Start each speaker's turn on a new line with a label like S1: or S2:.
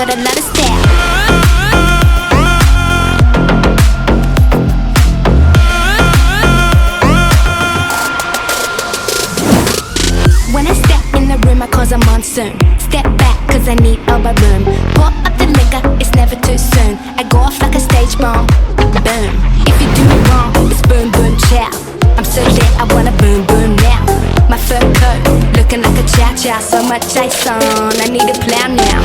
S1: got a lot of style. When I step in the room, I cause a monsoon. Step back, cause I need all my room. Pour up the liquor, it's never too soon. I go off like a stage bomb. Boom. If you do me wrong, it's boom, boom, chow. I'm so lit, I wanna boom, boom now. My fur coat, looking like a chow-chow. So much ice on, I need a plow now.